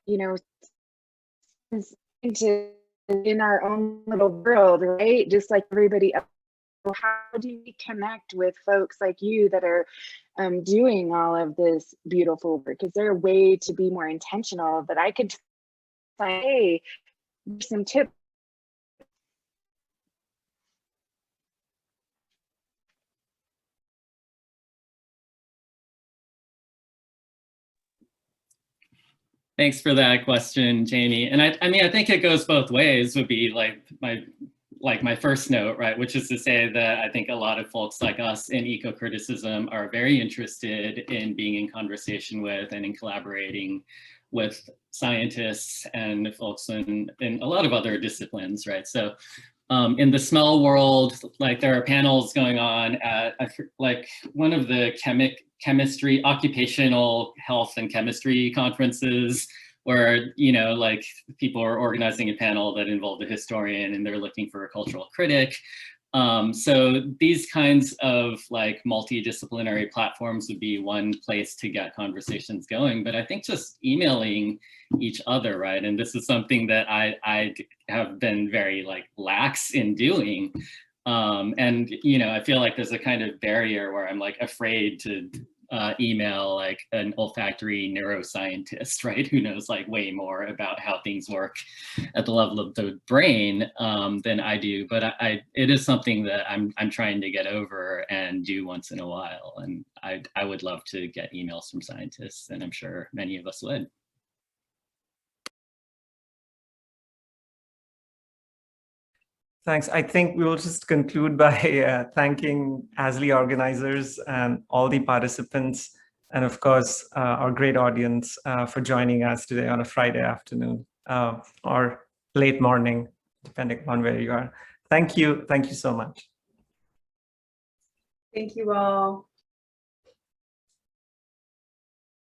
you know, to in our own little world, right? Just like everybody else. How do we connect with folks like you that are doing all of this beautiful work? Is there a way to be more intentional that I could say, hey, here's some tips? Thanks for that question, Jamie. And I mean, I think it goes both ways would be like my first note, right? Which is to say that I think a lot of folks like us in eco-criticism are very interested in being in conversation with and in collaborating with scientists and folks in a lot of other disciplines, right? So in the smell world, like there are panels going on at like one of the chemistry, occupational health and chemistry conferences where, you know, like people are organizing a panel that involved a historian and they're looking for a cultural critic. So these kinds of like multidisciplinary platforms would be one place to get conversations going, but I think just emailing each other, right? And this is something that I have been very like lax in doing. And, you know, I feel like there's a kind of barrier where I'm like afraid to email like an olfactory neuroscientist, right? Who knows like way more about how things work at the level of the brain than I do. But it is something that I'm trying to get over and do once in a while. And I would love to get emails from scientists, and I'm sure many of us would. Thanks. I think we will just conclude by thanking ASLE organizers and all the participants, and of course, our great audience for joining us today on a Friday afternoon or late morning, depending on where you are. Thank you. Thank you so much. Thank you all.